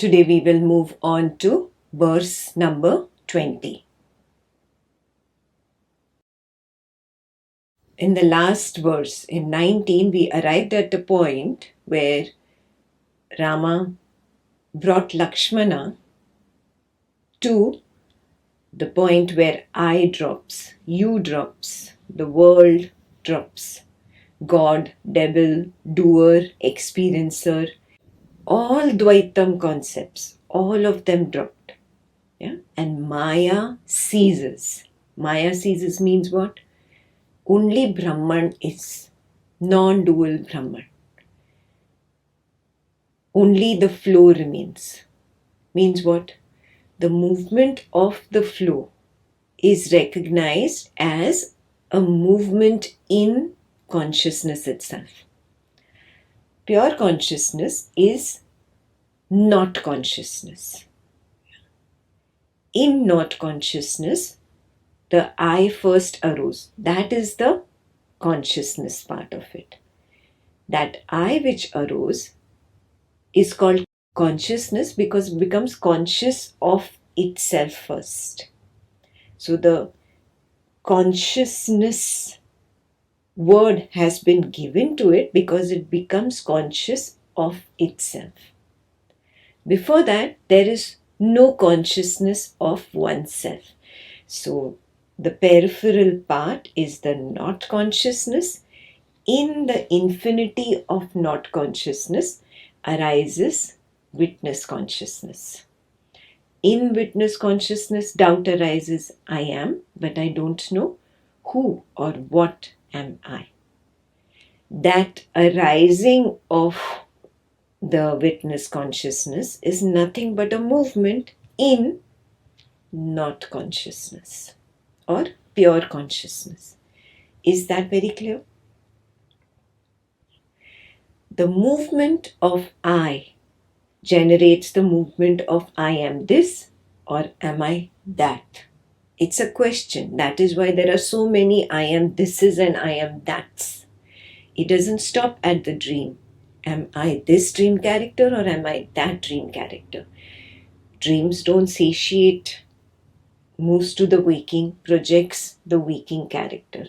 Today we will move on to verse number 20. In the last verse, in 19, we arrived at a point where Rama brought Lakshmana to the point where I drops, you drops, the world drops. God, devil, doer, experiencer, all Dvaitam concepts, all of them dropped. Yeah? And Maya ceases. Maya ceases means what? Only Brahman is non-dual Brahman. Only the flow remains. Means what? The movement of the flow is recognized as a movement in consciousness itself. Pure consciousness is not consciousness. In not consciousness, the I first arose. That is the consciousness part of it. That I which arose is called consciousness because it becomes conscious of itself first. So the consciousness word has been given to it because it becomes conscious of itself. Before that, there is no consciousness of oneself. So the peripheral part is the not consciousness. In the infinity of not consciousness arises witness consciousness. In witness consciousness, doubt arises, I am, but I don't know who or what am I. That arising of the witness consciousness is nothing but a movement in not consciousness or pure consciousness. Is that very clear? The movement of I generates the movement of I am this or am I that. It's a question. That is why there are so many I am thises and I am that's. It doesn't stop at the dream. Am I this dream character or am I that dream character? Dreams don't satiate, moves to the waking, projects the waking character.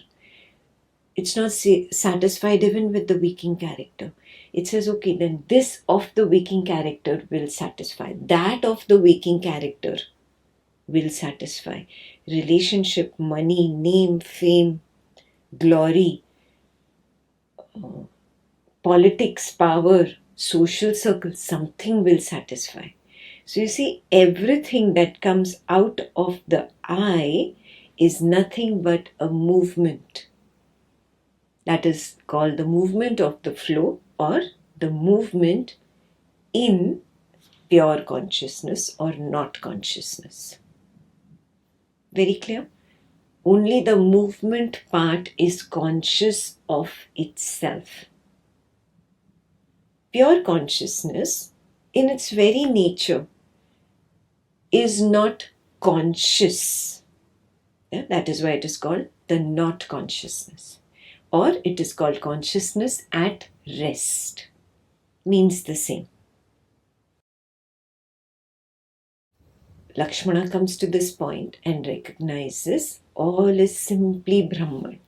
It's not satisfied even with the waking character. It says, okay, then this of the waking character will satisfy. That of the waking character will satisfy. Relationship, money, name, fame, glory, politics, power, social circle, something will satisfy. So you see, everything that comes out of the I is nothing but a movement. That is called the movement of the flow or the movement in pure consciousness or not consciousness. Very clear? Only the movement part is conscious of itself. Pure consciousness, in its very nature, is not conscious. Yeah, that is why it is called the not consciousness. Or it is called consciousness at rest. Means the same. Lakshmana comes to this point and recognizes all is simply Brahman.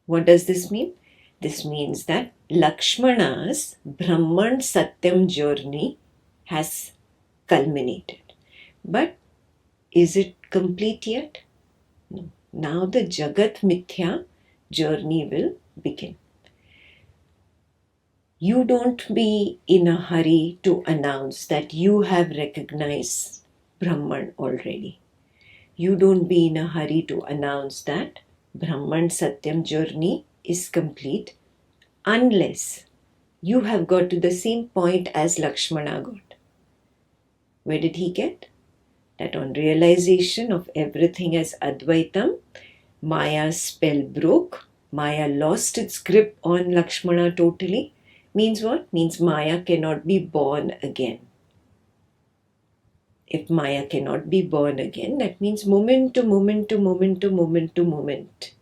What does this mean? This means that Lakshmana's Brahman Satyam journey has culminated. But is it complete yet? No. Now the Jagat Mithya journey will begin. You don't be in a hurry to announce that you have recognized Brahman already. You don't be in a hurry to announce that Brahman Satyam journey is complete unless you have got to the same point as Lakshmana got. Where did he get? That on realization of everything as Advaitam, Maya's spell broke. Maya lost its grip on Lakshmana totally. Means what? Means Maya cannot be born again. If Maya cannot be born again, that means moment to moment to moment to moment to moment.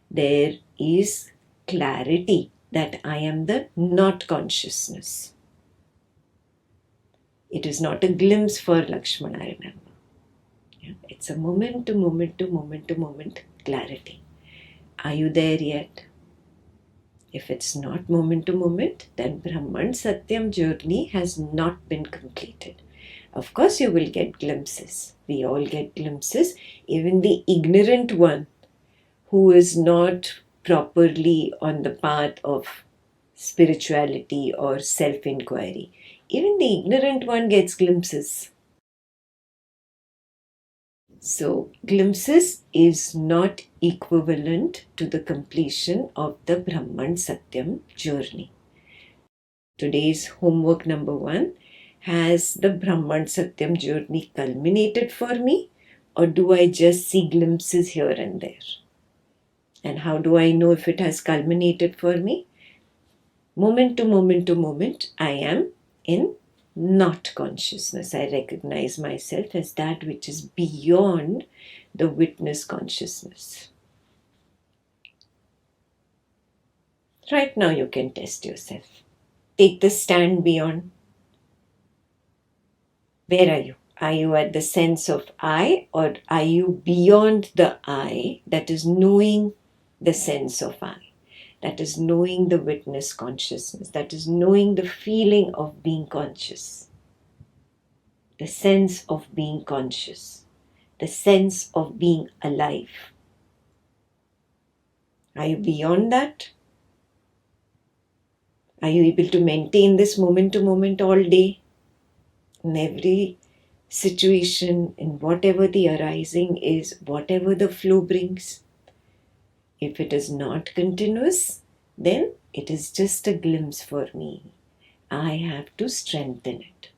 There is clarity that I am the not consciousness. It is not a glimpse for Lakshmana, remember. Yeah? It's a moment to moment to moment to moment clarity. Are you there yet? If it's not moment to moment, then Brahman Satyam journey has not been completed. Of course, you will get glimpses. We all get glimpses. Even the ignorant one who is not properly on the path of spirituality or self inquiry, even the ignorant one gets glimpses. So, glimpses is not equivalent to the completion of the Brahman Satyam journey. Today's homework number 1: has the Brahman Satyam journey culminated for me, or do I just see glimpses here and there? And how do I know if it has culminated for me? Moment to moment to moment, I am in not consciousness. I recognize myself as that which is beyond the witness consciousness. Right now, you can test yourself. Take the stand beyond. Where are you? Are you at the sense of I, or are you beyond the I, that is knowing the sense of I? That is knowing the witness consciousness. That is knowing the feeling of being conscious. The sense of being conscious. The sense of being alive. Are you beyond that? Are you able to maintain this moment to moment all day? In every situation, in whatever the arising is, whatever the flow brings. If it is not continuous, then it is just a glimpse for me. I have to strengthen it.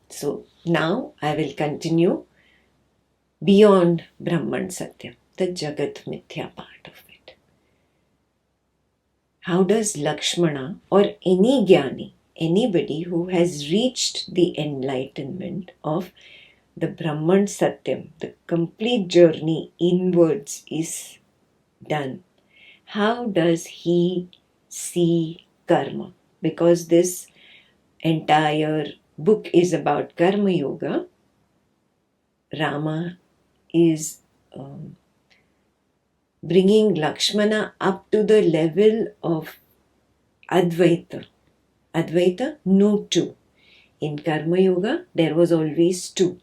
So now I will continue beyond Brahman Satyam, the Jagat Mithya part of it. How does Lakshmana or any Jnani, anybody who has reached the enlightenment of the Brahman Satyam, the complete journey inwards is done, how does he see karma? Because this entire book is about Karma Yoga, Rama is bringing Lakshmana up to the level of Advaita. Advaita, no two. In Karma Yoga, there was always two.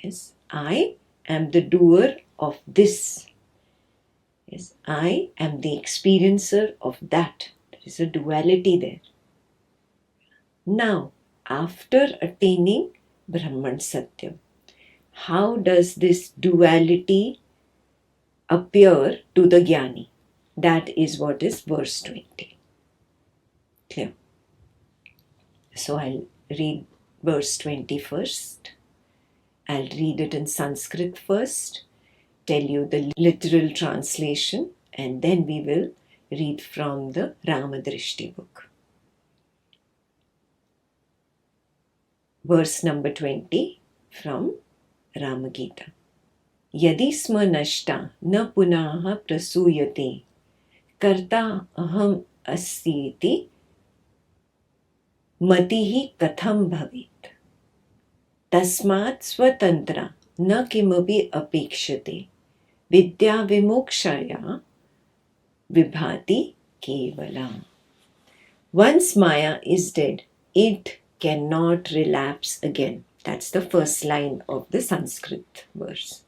Yes, I am the doer of this. Yes, I am the experiencer of that. There is a duality there. Now, after attaining Brahman Satyam, how does this duality appear to the Jnani? That is what is verse 20. Clear? So I'll read verse 20 first. I'll read it in Sanskrit first, tell you the literal translation, and then we will read from the Ramadrishti book. Verse number 20 from Ramagita. Yadi sma nashta na punaha prasuyate karta aham asyeti matihi katham bhavit tasmat swatantra na kimapi apekshate vidya vimokshaya vibhati kevala. Once Maya is dead, it cannot relapse again. That's the first line of the Sanskrit verse.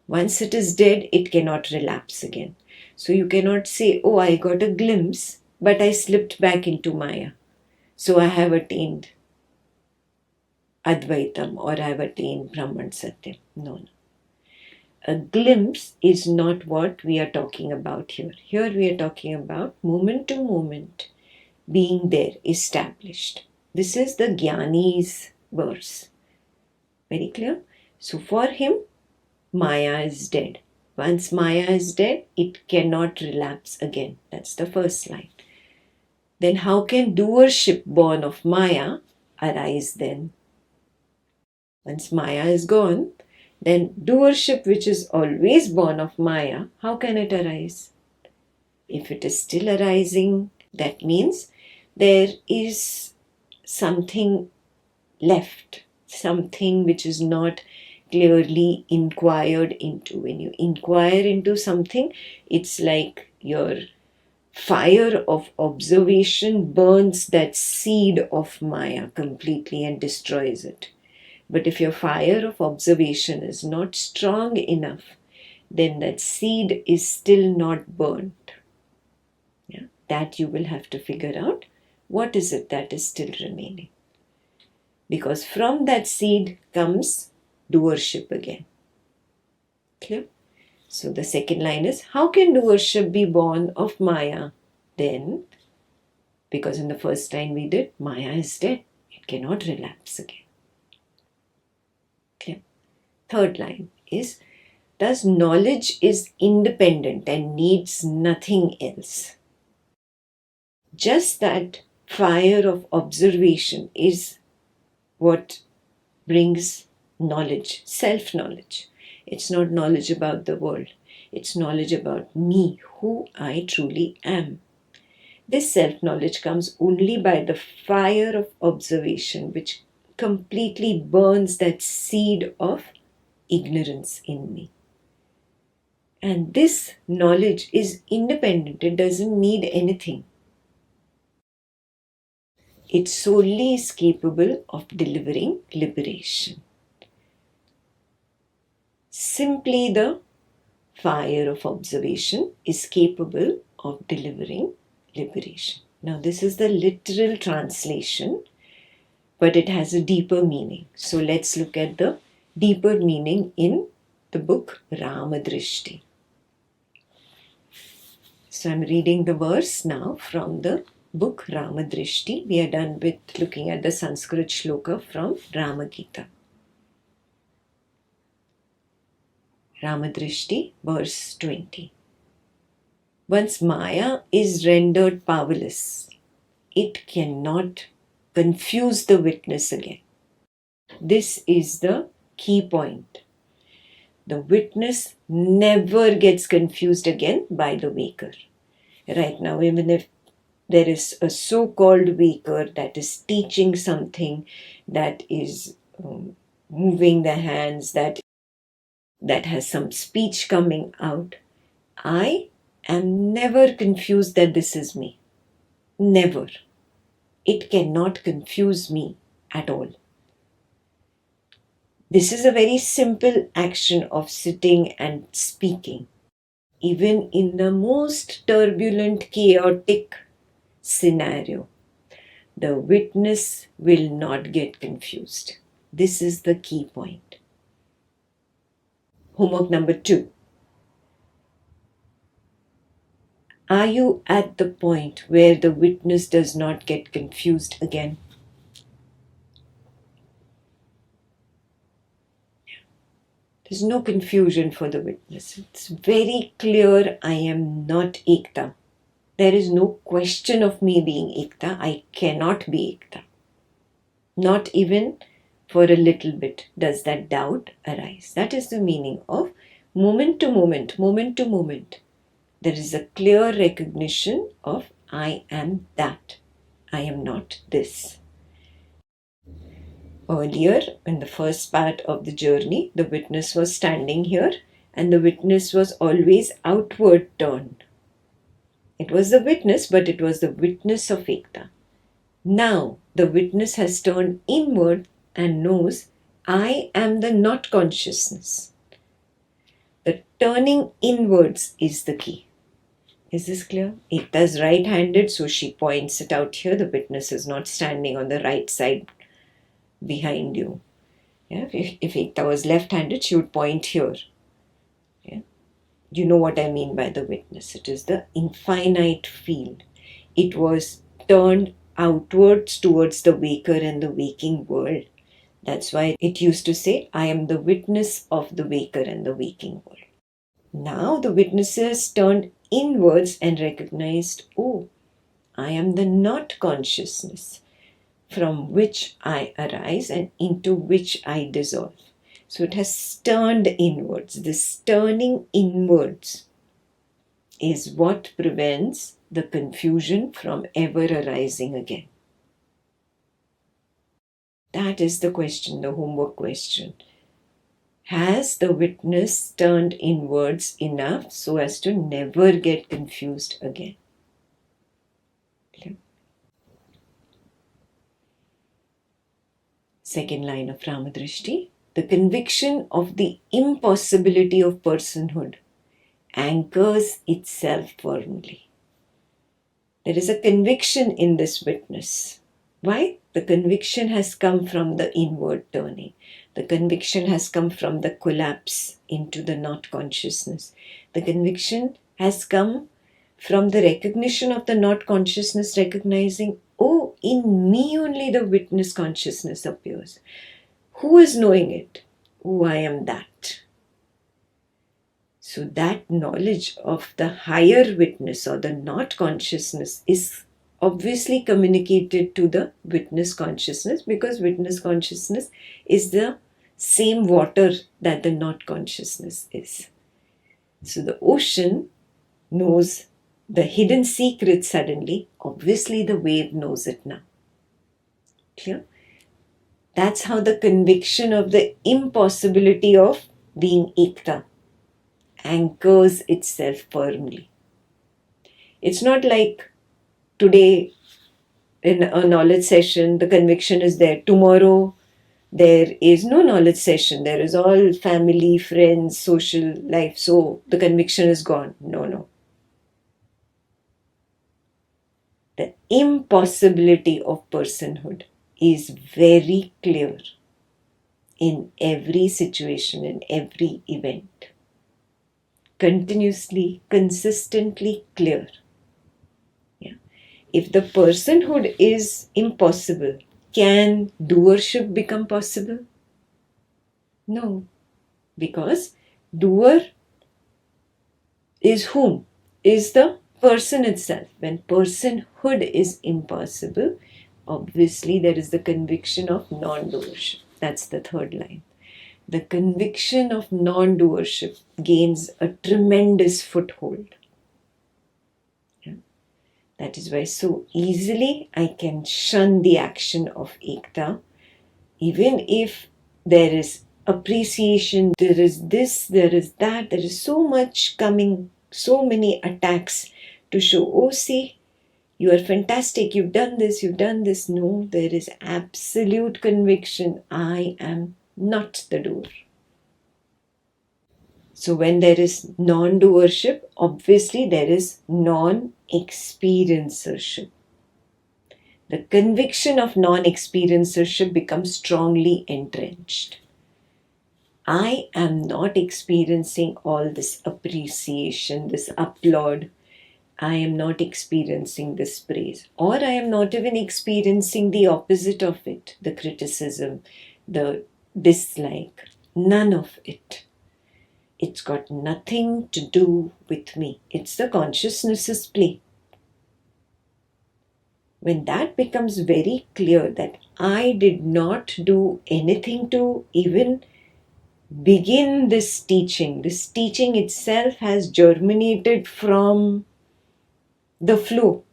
Once it is dead, it cannot relapse again. So you cannot say, oh, I got a glimpse, but I slipped back into Maya. So I have attained Advaitam, or I have attained Brahman Satyam. No. A glimpse is not what we are talking about here. Here we are talking about moment to moment being there, established. This is the Jnani's verse. Very clear? So for him, Maya is dead. Once Maya is dead, it cannot relapse again. That's the first line. Then how can doership born of Maya arise then? Once Maya is gone, then doership which is always born of Maya, how can it arise? If it is still arising, that means there is something left, something which is not clearly inquired into. When you inquire into something, it's like your fire of observation burns that seed of Maya completely and destroys it. But if your fire of observation is not strong enough, then that seed is still not burnt. Yeah? That you will have to figure out what is it that is still remaining. Because from that seed comes doership again. Clear? So the second line is, how can doership be born of Maya? Then, because in the first line we did, Maya is dead. It cannot relapse again. Clear? Third line is, thus knowledge is independent and needs nothing else. Just that fire of observation is what brings knowledge, self-knowledge. It's not knowledge about the world. It's knowledge about me, who I truly am. This self-knowledge comes only by the fire of observation, which completely burns that seed of ignorance in me. And this knowledge is independent. It doesn't need anything. It solely is capable of delivering liberation. Simply the fire of observation is capable of delivering liberation. Now, this is the literal translation, but it has a deeper meaning. So, let's look at the deeper meaning in the book Ramadrishti. So, I'm reading the verse now from the book Ramadrishti. We are done with looking at the Sanskrit shloka from Ramagita. Ramadrishti, verse 20. Once Maya is rendered powerless, it cannot confuse the witness again. This is the key point. The witness never gets confused again by the waker. Right now, even if there is a so-called waker that is teaching something, that is moving the hands, that has some speech coming out, I am never confused that this is me. Never. It cannot confuse me at all. This is a very simple action of sitting and speaking. Even in the most turbulent, chaotic scenario, the witness will not get confused. This is the key point. Homework number 2. Are you at the point where the witness does not get confused again? There's no confusion for the witness. It's very clear, I am not Ekta. There is no question of me being Ekta. I cannot be Ekta. Not even for a little bit does that doubt arise. That is the meaning of moment to moment, moment to moment. There is a clear recognition of I am that. I am not this. Earlier, in the first part of the journey, the witness was standing here and the witness was always outward turned. It was the witness, but it was the witness of Ekta. Now, the witness has turned inward and knows, I am the not consciousness. The turning inwards is the key. Is this clear? Ekta is right-handed, so she points it out here. The witness is not standing on the right side behind you. Yeah? If Ekta was left-handed, she would point here. Yeah? You know what I mean by the witness. It is the infinite field. It was turned outwards towards the waker and the waking world. That's why it used to say, I am the witness of the waker and the waking world. Now the witnesses turned inwards and recognized, oh, I am the not consciousness from which I arise and into which I dissolve. So it has turned inwards. This turning inwards is what prevents the confusion from ever arising again. That is the question, the homework question. Has the witness turned inwards enough so as to never get confused again? Okay. Second line of Ramadrishti. The conviction of the impossibility of personhood anchors itself firmly. There is a conviction in this witness. Why? The conviction has come from the inward turning. The conviction has come from the collapse into the not consciousness. The conviction has come from the recognition of the not consciousness, recognizing, oh, in me only the witness consciousness appears. Who is knowing it? Oh, I am that. So that knowledge of the higher witness or the not consciousness is obviously communicated to the witness consciousness, because witness consciousness is the same water that the not consciousness is. So the ocean knows the hidden secret suddenly. Obviously the wave knows it now. Clear? That's how the conviction of the impossibility of being ekta anchors itself firmly. It's not like today in a knowledge session the conviction is there. Tomorrow there is no knowledge session. There is all family, friends, social life. So the conviction is gone. No. The impossibility of personhood is very clear in every situation, in every event. Continuously, consistently clear. Yeah. If the personhood is impossible, can doership become possible? No. Because doer is whom? Is the person itself. When personhood is impossible, obviously there is the conviction of non-doership. That's the third line. The conviction of non-doership gains a tremendous foothold. Yeah. That is why so easily I can shun the action of ekta, even if there is appreciation, there is this, there is that, there is so much coming, so many attacks to show, oh, see, you are fantastic, you've done this, you've done this. No, there is absolute conviction, I am not the doer. So when there is non-doership, obviously there is non-experiencership. The conviction of non-experiencership becomes strongly entrenched. I am not experiencing all this appreciation, this applaud. I am not experiencing this praise. Or I am not even experiencing the opposite of it, the criticism, the dislike. None of it. It's got nothing to do with me. It's the consciousness's play. When that becomes very clear that I did not do anything to even begin this teaching itself has germinated from the flow.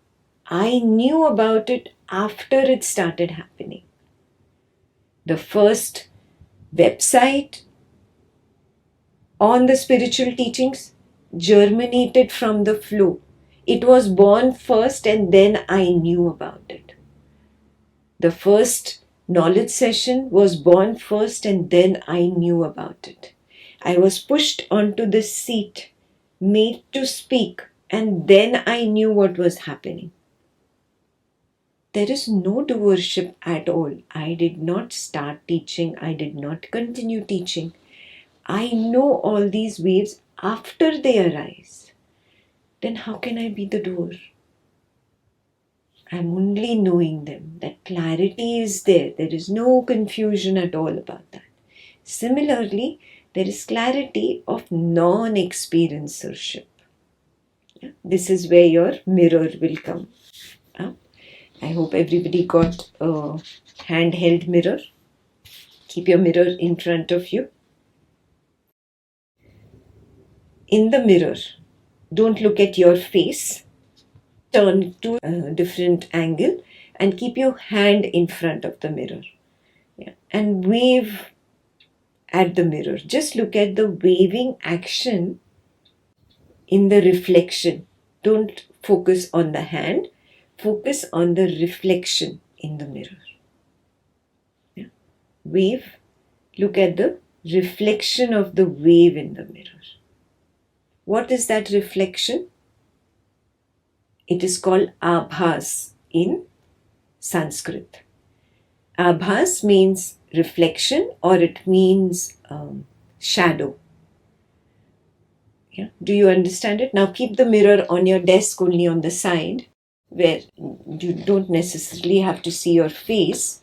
I knew about it after it started happening. The first website on the spiritual teachings germinated from the flow. It was born first and then I knew about it. The first knowledge session was born first and then I knew about it. I was pushed onto this seat, made to speak, and then I knew what was happening. There is no doership at all. I did not start teaching. I did not continue teaching. I know all these waves after they arise. Then how can I be the doer? I'm only knowing them. That clarity is there. There is no confusion at all about that. Similarly, there is clarity of non-experiencership. This is where your mirror will come. I hope everybody got a handheld mirror. Keep your mirror in front of you. In the mirror, don't look at your face. Turn to a different angle and keep your hand in front of the mirror. Yeah. And wave at the mirror. Just look at the waving action in the reflection. Don't focus on the hand, focus on the reflection in the mirror. Yeah. Wave, look at the reflection of the wave in the mirror. What is that reflection? It is called abhas in Sanskrit. Abhas means reflection or it means shadow. Yeah. Do you understand it? Now keep the mirror on your desk only on the side where you don't necessarily have to see your face.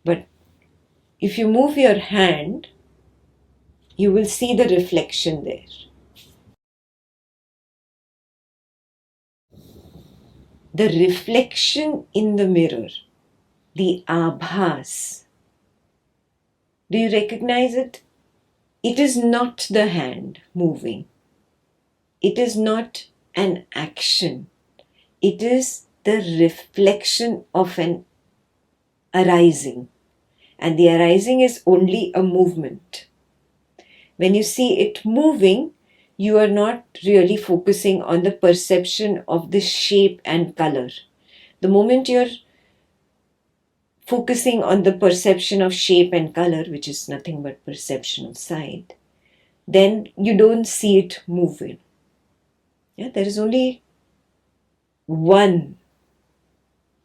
But if you move your hand, you will see the reflection there. The reflection in the mirror, the abhas. Do you recognize it? It is not the hand moving. It is not an action. It is the reflection of an arising. And the arising is only a movement. When you see it moving, you are not really focusing on the perception of the shape and color. The moment you're focusing on the perception of shape and color, which is nothing but perception of sight, then you don't see it moving. Yeah, there is only one.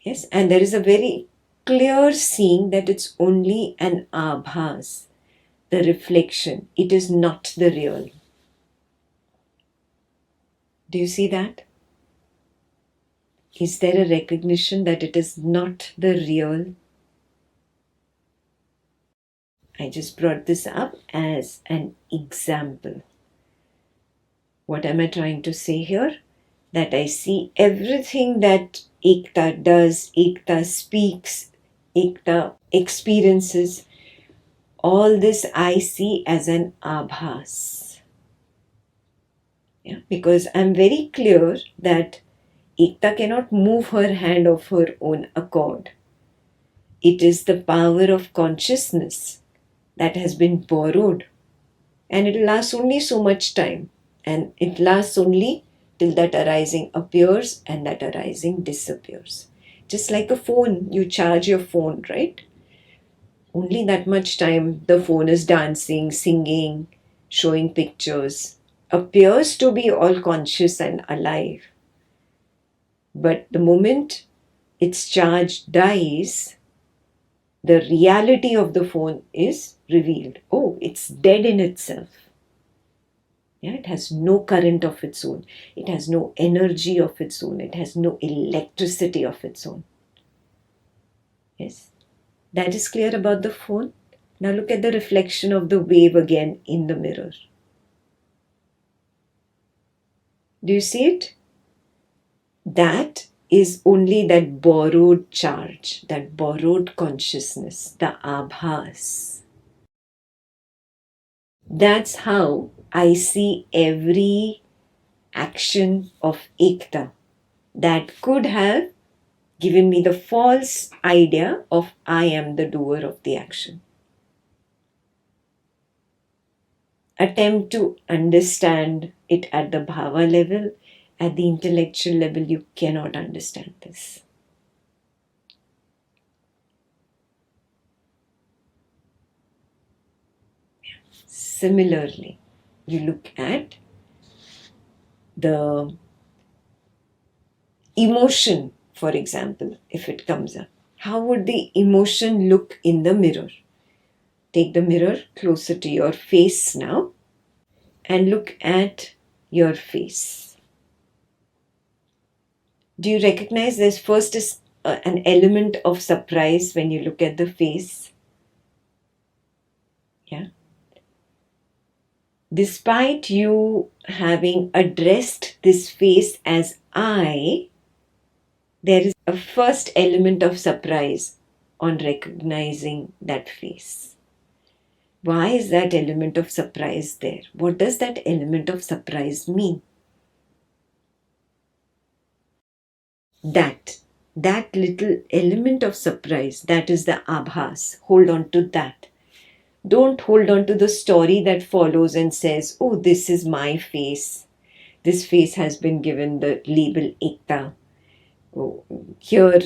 Yes, and there is a very clear seeing that it's only an abhas, the reflection. It is not the real. Do you see that? Is there a recognition that it is not the real? I just brought this up as an example. What am I trying to say here? That I see everything that Ekta does, Ekta speaks, Ekta experiences, all this I see as an abhas. Yeah? Because I'm very clear that Ekta cannot move her hand of her own accord. It is the power of consciousness that has been borrowed, and it lasts only so much time, and it lasts only till that arising appears and that arising disappears. Just like a phone, you charge your phone, right? Only that much time the phone is dancing, singing, showing pictures, appears to be all conscious and alive. But the moment its charge dies, the reality of the phone is revealed. Oh, it's dead in itself. Yeah, it has no current of its own. It has no energy of its own. It has no electricity of its own. Yes, that is clear about the phone. Now look at the reflection of the wave again in the mirror. Do you see it? That is only that borrowed charge, that borrowed consciousness, the abhas. That's how I see every action of Ekta that could have given me the false idea of I am the doer of the action. Attempt to understand it at the bhava level, at the intellectual level, you cannot understand this. Similarly, you look at the emotion, for example, if it comes up. How would the emotion look in the mirror? Take the mirror closer to your face now and look at your face. Do you recognize there's first is an element of surprise when you look at the face? Yeah. Despite you having addressed this face as I, there is a first element of surprise on recognizing that face. Why is that element of surprise there? What does that element of surprise mean? That That little element of surprise, that is the abhas. Hold on to that. Don't hold on to the story that follows and says, oh, this is my face. This face has been given the label Ekta. Oh, here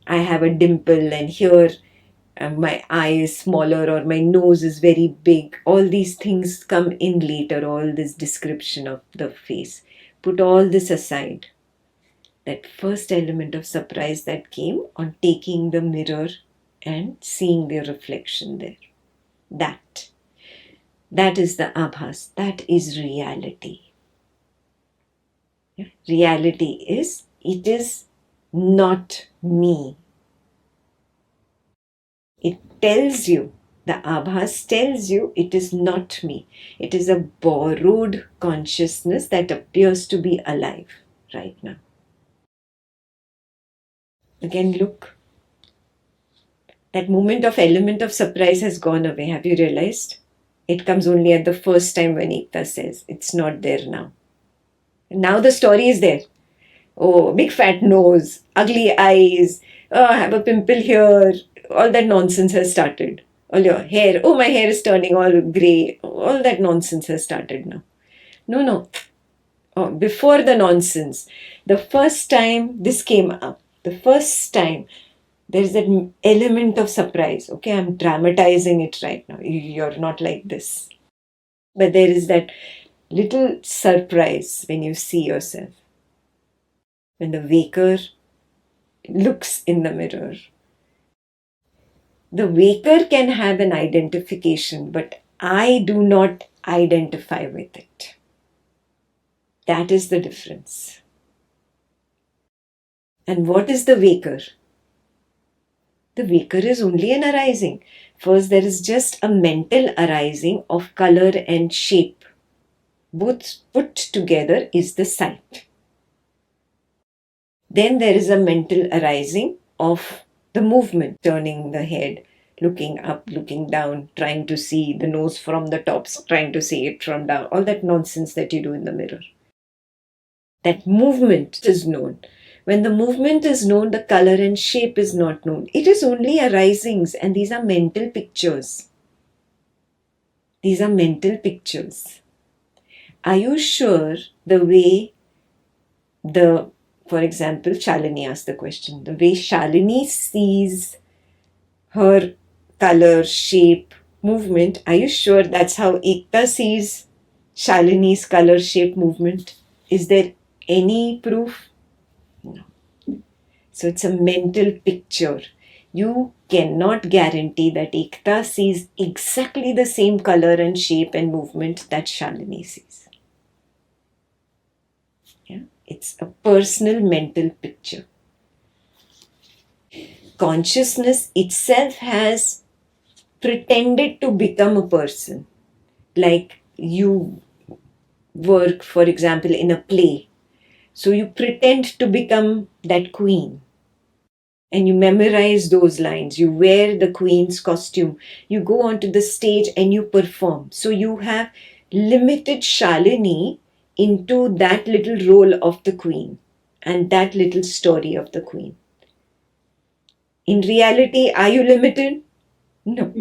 I have a dimple, and here my eye is smaller, or my nose is very big. All these things come in later, all this description of the face. Put all this aside. That first element of surprise that came on taking the mirror and seeing their reflection there. That is the abhas. That is reality. Reality is, it is not me. It tells you, the abhas tells you, it is not me. It is a borrowed consciousness that appears to be alive right now. Again, look. That moment of element of surprise has gone away. Have you realized? It comes only at the first time when Ekta says, it's not there now. Now the story is there. Oh, big fat nose, ugly eyes, oh, I have a pimple here. All that nonsense has started. All your hair, oh, my hair is turning all grey. All that nonsense has started now. No. Oh, before the nonsense, the first time this came up, the first time, there is that element of surprise. Okay, I'm dramatizing it right now. You're not like this. But there is that little surprise when you see yourself. When the waker looks in the mirror. The waker can have an identification, but I do not identify with it. That is the difference. And what is the waker? The waker is only an arising. First, there is just a mental arising of color and shape. Both put together is the sight. Then there is a mental arising of the movement, turning the head, looking up, looking down, trying to see the nose from the top, trying to see it from down, all that nonsense that you do in the mirror. That movement is known. When the movement is known, the color and shape is not known. It is only arisings, and these are mental pictures. These are mental pictures. Are you sure the way for example, Shalini asked the question, the way Shalini sees her color, shape, movement, are you sure that's how Ekta sees Shalini's color, shape, movement? Is there any proof? No. So it's a mental picture. You cannot guarantee that Ekta sees exactly the same color and shape and movement that Shalini sees. It's a personal mental picture. Consciousness itself has pretended to become a person. Like you work, for example, in a play. So you pretend to become that queen. And you memorize those lines. You wear the queen's costume. You go onto the stage and you perform. So you have limited Shalini into that little role of the queen and that little story of the queen. In reality, are you limited? No.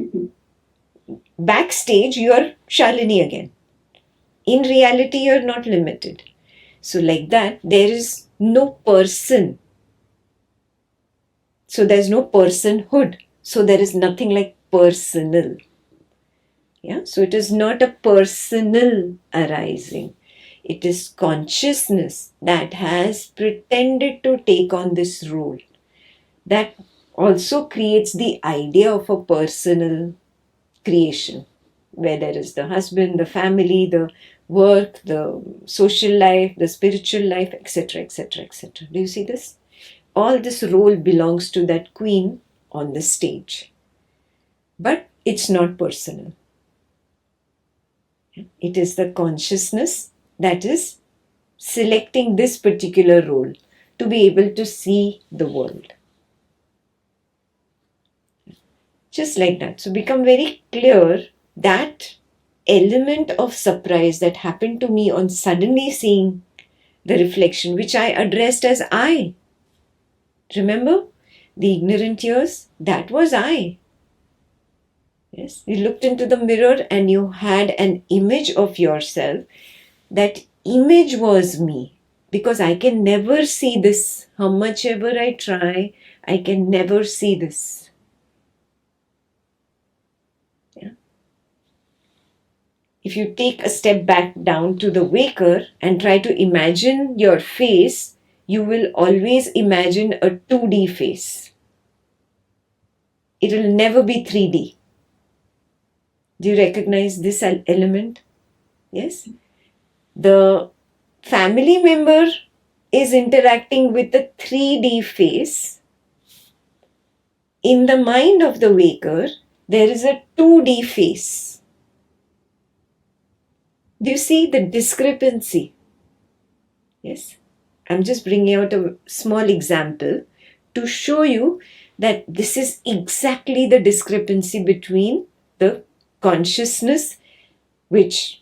Backstage, you're Shalini again. In reality, you're not limited. So like that, there is no person. So there's no personhood. So there is nothing like personal. Yeah. So it is not a personal arising. It is consciousness that has pretended to take on this role. That also creates the idea of a personal creation, where there is the husband, the family, the work, the social life, the spiritual life, etc., etc., etc. Do you see this? All this role belongs to that queen on the stage. But it's not personal. It is the consciousness that is selecting this particular role to be able to see the world. Just like that. So become very clear that element of surprise that happened to me on suddenly seeing the reflection, which I addressed as I. Remember the ignorant years? That was I. Yes, you looked into the mirror and you had an image of yourself. That image was me, because I can never see this. How much ever I try, I can never see this. Yeah. If you take a step back down to the waker and try to imagine your face, you will always imagine a 2D face. It will never be 3D. Do you recognize this element? Yes? The family member is interacting with the 3D face. In the mind of the waker, there is a 2D face. Do you see the discrepancy? Yes? I'm just bringing out a small example to show you that this is exactly the discrepancy between the consciousness, which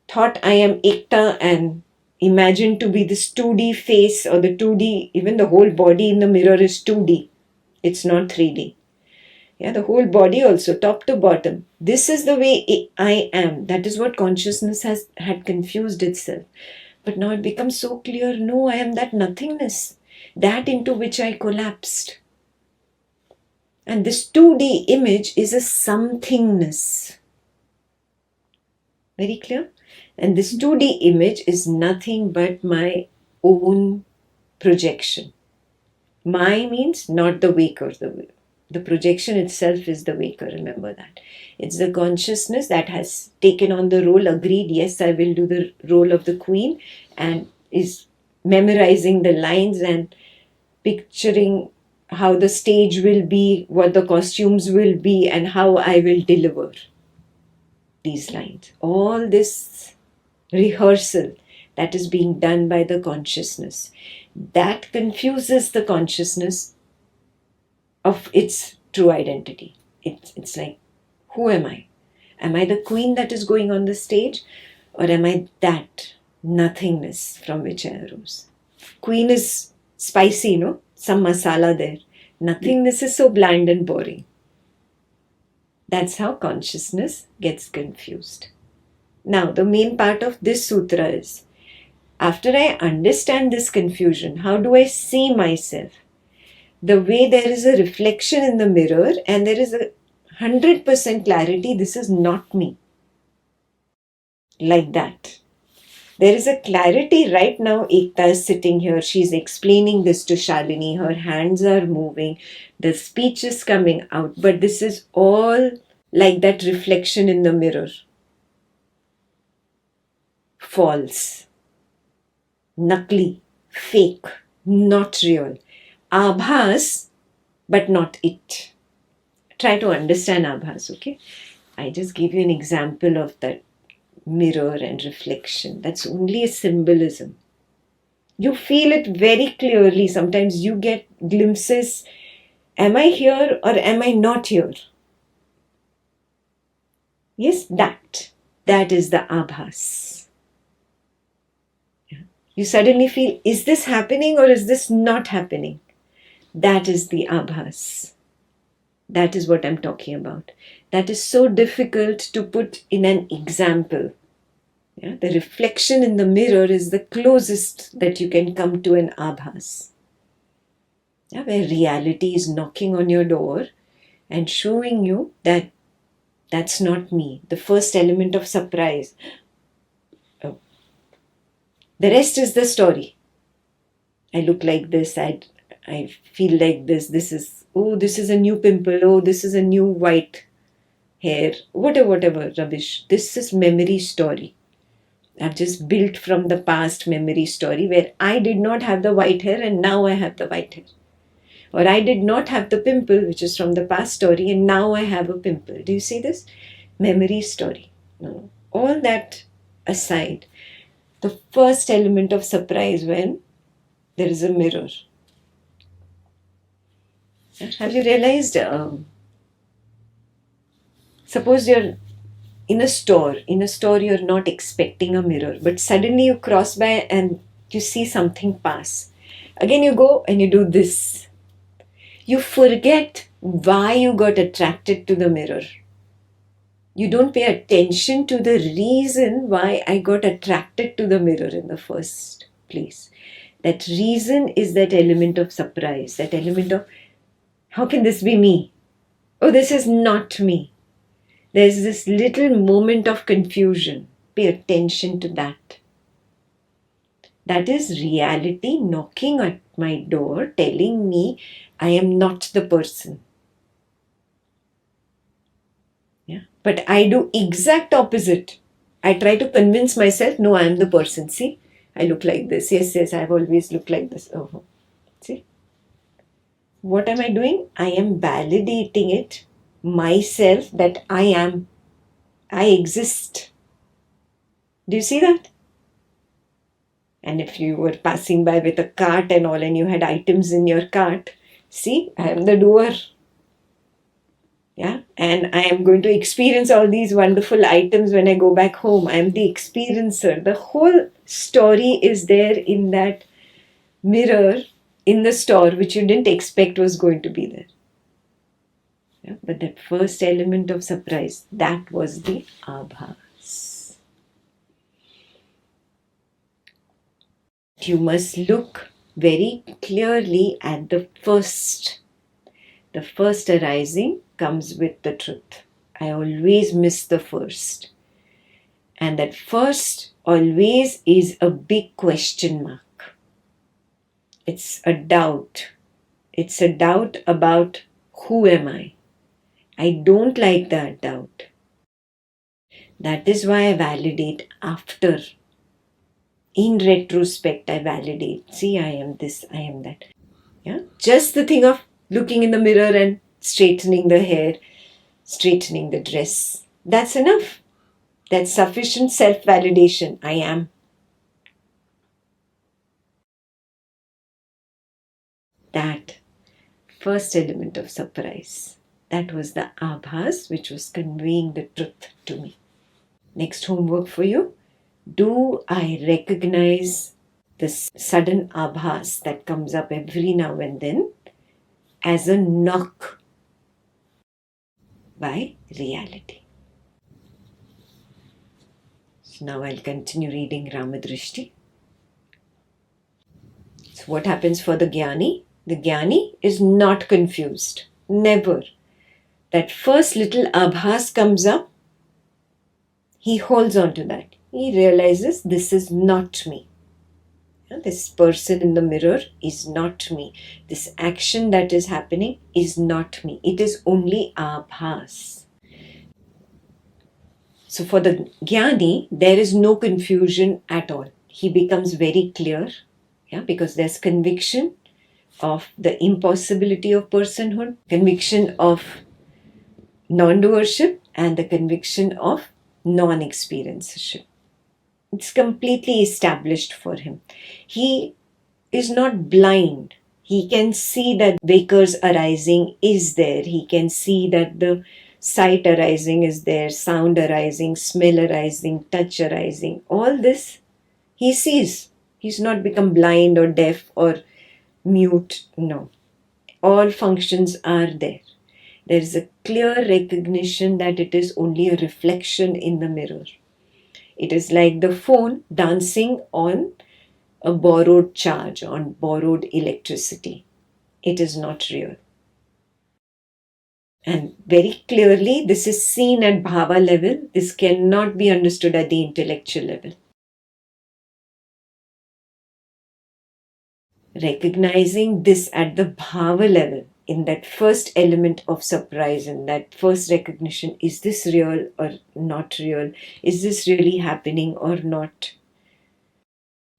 thought I am Ekta and imagined to be this 2D face, or the 2D, even the whole body in the mirror is 2D. It's not 3D. Yeah, the whole body also, top to bottom. This is the way I am. That is what consciousness had confused itself. But now it becomes so clear, no, I am that nothingness, that into which I collapsed. And this 2D image is a somethingness. Very clear? And this 2D image is nothing but my own projection. My means not the waker. The projection itself is the waker, remember that. It's the consciousness that has taken on the role, agreed, yes, I will do the role of the queen, and is memorizing the lines and picturing how the stage will be, what the costumes will be, and how I will deliver these lines. All this rehearsal that is being done by the consciousness, that confuses the consciousness of its true identity. It's like, who am I? Am I the queen that is going on the stage, or am I that nothingness from which I arose? Queen is spicy, no? Some masala there. Nothingness is so bland and boring. That's how consciousness gets confused. Now, the main part of this sutra is, after I understand this confusion, how do I see myself? The way there is a reflection in the mirror and there is 100% clarity, this is not me. Like that. There is a clarity right now. Ekta is sitting here. She's explaining this to Shalini. Her hands are moving. The speech is coming out. But this is all like that reflection in the mirror. False. Nakli. Fake. Not real. Abhas, but not it. Try to understand Abhas, okay? I just gave you an example of that mirror and reflection. That's only a symbolism. You feel it very clearly. Sometimes you get glimpses. Am I here or am I not here? Yes, that is the Abhas. You suddenly feel, is this happening or is this not happening? That is the Abhas. That is what I'm talking about. That is so difficult to put in an example. Yeah? The reflection in the mirror is the closest that you can come to an Abhas. Yeah? Where reality is knocking on your door and showing you that that's not me. The first element of surprise. Oh. The rest is the story. I look like this. I feel like this. This is a new pimple. Oh, this is a new white hair. Whatever rubbish. This is memory story. I've just built from the past memory story where I did not have the white hair and now I have the white hair. Or I did not have the pimple, which is from the past story, and now I have a pimple. Do you see this? Memory story. No. All that aside, the first element of surprise when there is a mirror. Have you realized? Suppose you're in a store. In a store, you're not expecting a mirror, but suddenly you cross by and you see something pass. Again, you go and you do this. you forget why you got attracted to the mirror. You don't pay attention to the reason why I got attracted to the mirror in the first place. That reason is that element of surprise, that element of, how can this be me? Oh, this is not me. There's this little moment of confusion. Pay attention to that. That is reality knocking at my door, telling me I am not the person. Yeah. But I do exact opposite. I try to convince myself, no, I am the person. See, I look like this. Yes, I've always looked like this. Oh, see. What am I doing? I am validating it myself that I exist. Do you see that? And if you were passing by with a cart and all and you had items in your cart, see, I am the doer. Yeah, and I am going to experience all these wonderful items when I go back home. I am the experiencer. The whole story is there in that mirror in the store, which you didn't expect was going to be there. Yeah, but that first element of surprise, that was the abhas. You must look very clearly at the first. The first arising comes with the truth. I always miss the first. And that first always is a big question mark. It's a doubt. It's a doubt about who am I? I don't like that doubt. That is why I validate after. In retrospect, I validate. See, I am this, I am that. Yeah? Just the thing of looking in the mirror and straightening the hair, straightening the dress. That's enough. That's sufficient self-validation. I am. That first element of surprise. That was the abhas which was conveying the truth to me. Next homework for you. Do I recognize this sudden abhas that comes up every now and then as a knock by reality? So now I'll continue reading Ramadrishti. So what happens for the Jnani? The Jnani is not confused. Never. That first little abhas comes up, he holds on to that. He realizes this is not me. This person in the mirror is not me. This action that is happening is not me. It is only abhas. So for the Jnani, there is no confusion at all. He becomes very clear, because there's conviction of the impossibility of personhood, conviction of non-doership, and the conviction of non-experiencership. It's completely established for him. He is not blind. He can see that Vaker's arising is there. He can see that the sight arising is there, sound arising, smell arising, touch arising. All this he sees. He's not become blind or deaf or mute. No. All functions are there. There is a clear recognition that it is only a reflection in the mirror. It is like the phone dancing on a borrowed charge, on borrowed electricity. It is not real. And very clearly, this is seen at bhava level. This cannot be understood at the intellectual level. Recognizing this at the bhava level, in that first element of surprise, in that first recognition, is this real or not real? Is this really happening or not?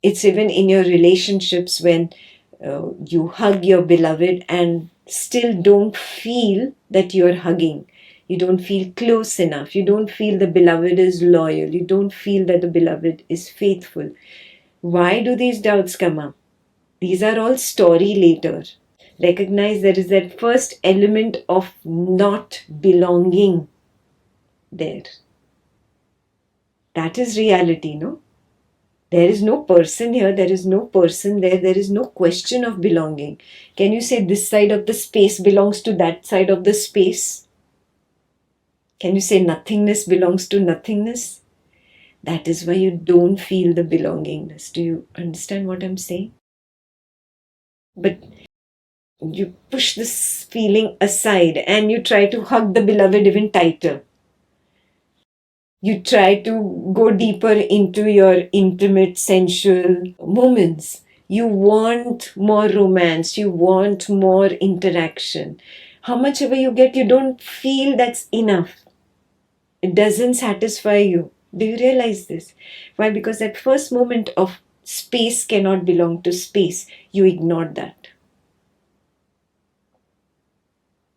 It's even in your relationships when you hug your beloved and still don't feel that you're hugging. You don't feel close enough. You don't feel the beloved is loyal. You don't feel that the beloved is faithful. Why do these doubts come up? These are all story later. Recognize there is that first element of not belonging there. That is reality, no? There is no person here, there is no person there is no question of belonging. Can you say this side of the space belongs to that side of the space? Can you say nothingness belongs to nothingness? That is why you don't feel the belongingness. Do you understand what I'm saying? But you push this feeling aside and you try to hug the beloved even tighter. You try to go deeper into your intimate sensual moments. You want more romance, you want more interaction. How much ever you get, you don't feel that's enough. It doesn't satisfy you. Do you realize this? Why? Because that first moment of space cannot belong to space. You ignored that.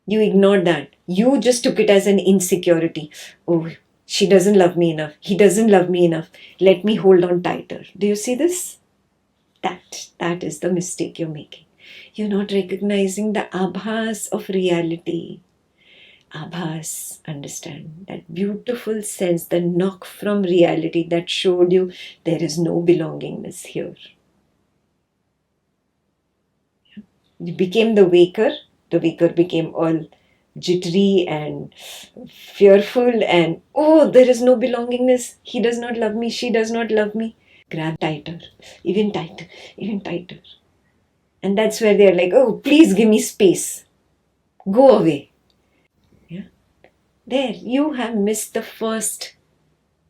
You ignored that. You just took it as an insecurity. Oh, she doesn't love me enough. He doesn't love me enough. Let me hold on tighter. Do you see this? That is the mistake you're making. You're not recognizing the abhas of reality. Abhas, understand, that beautiful sense, the knock from reality that showed you there is no belongingness here. You became the waker became all jittery and fearful and oh, there is no belongingness, he does not love me, she does not love me. Grab tighter, even tighter, even tighter. And that's where they're like, oh, please give me space, go away. There, you have missed the first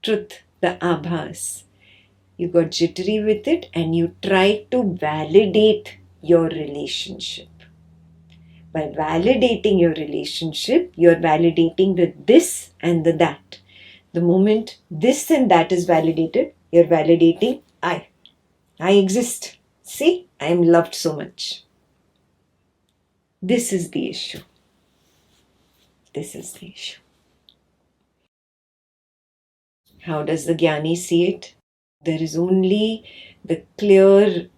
truth, the abhas. You got jittery with it and you tried to validate your relationship. By validating your relationship, you're validating the this and the that. The moment this and that is validated, you're validating I. I exist. See, I am loved so much. This is the issue. This is the issue. How does the Jnani see it? There is only the clear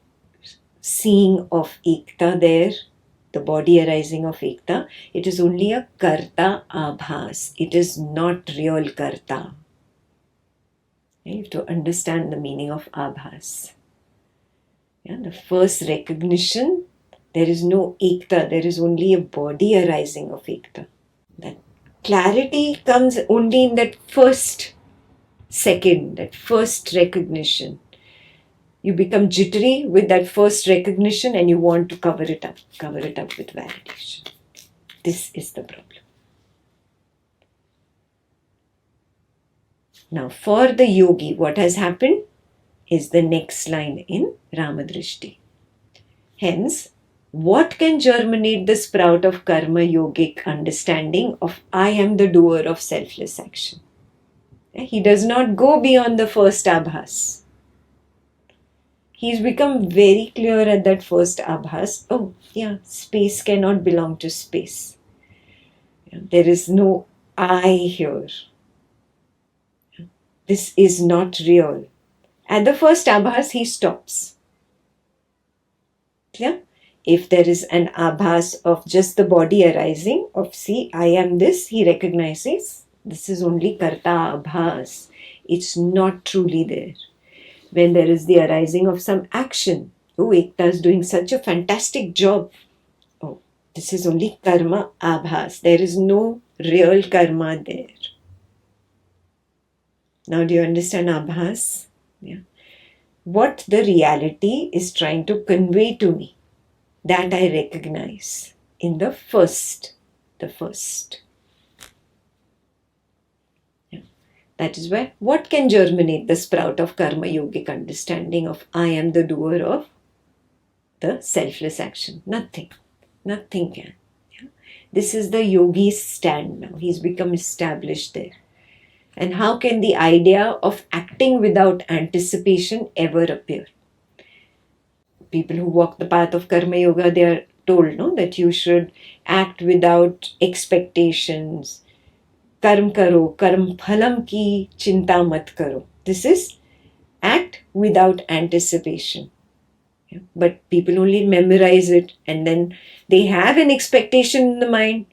seeing of Ekta there, the body arising of Ekta. It is only a Karta Abhas. It is not real Karta. You have to understand the meaning of Abhas. The first recognition, there is no Ekta, there is only a body arising of Ekta. That clarity comes only in that first second, that first recognition. You become jittery with that first recognition and you want to cover it up with validation. This is the problem. Now, for the yogi, what has happened is the next line in Ramadrishti. Hence, what can germinate the sprout of karma yogic understanding of I am the doer of selfless action? He does not go beyond the first abhas. He's become very clear at that first abhas. Oh, yeah, space cannot belong to space. There is no I here. This is not real. At the first abhas, he stops. Clear? If there is an abhas of just the body arising, of see, I am this, he recognizes this is only karta abhas. It's not truly there. When there is the arising of some action, oh, Ekta is doing such a fantastic job. Oh, this is only karma abhas. There is no real karma there. Now, do you understand abhas? Yeah. What the reality is trying to convey to me, that I recognize in the first. Yeah. That is why, what can germinate the sprout of karma yogic understanding of I am the doer of the selfless action? Nothing. Nothing can. Yeah. This is the yogi's stand now. He's become established there. And how can the idea of acting without anticipation ever appear? People who walk the path of karma yoga, they are told that you should act without expectations. Karm karo, karm phalam ki chinta mat karo. This is act without anticipation. But people only memorize it and then they have an expectation in the mind.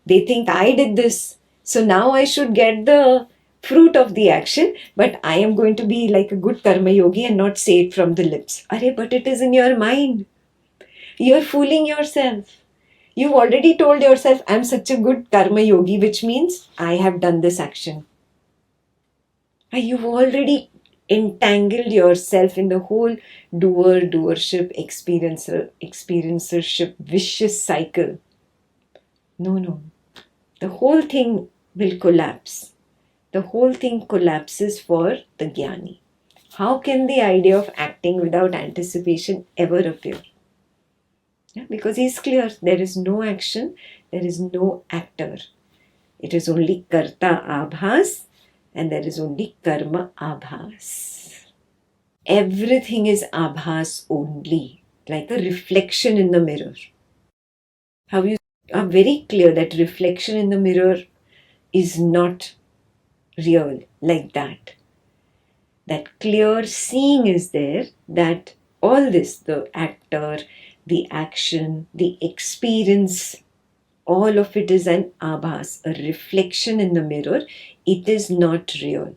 They think I did this, so now I should get the fruit of the action, but I am going to be like a good karma yogi and not say it from the lips. Arey, but it is in your mind. You're fooling yourself. You've already told yourself, I'm such a good karma yogi, which means I have done this action. You've already entangled yourself in the whole doership, experiencership, vicious cycle. No. The whole thing will collapse. The whole thing collapses for the jnani. How can the idea of acting without anticipation ever appear? Yeah, because he's clear. There is no action, there is no actor. It is only karta abhas and there is only karma abhas. Everything is abhas only, like a reflection in the mirror. How you are very clear that reflection in the mirror is not real like that. That clear seeing is there, that all this, the actor, the action, the experience, all of it is an abhas, a reflection in the mirror. It is not real.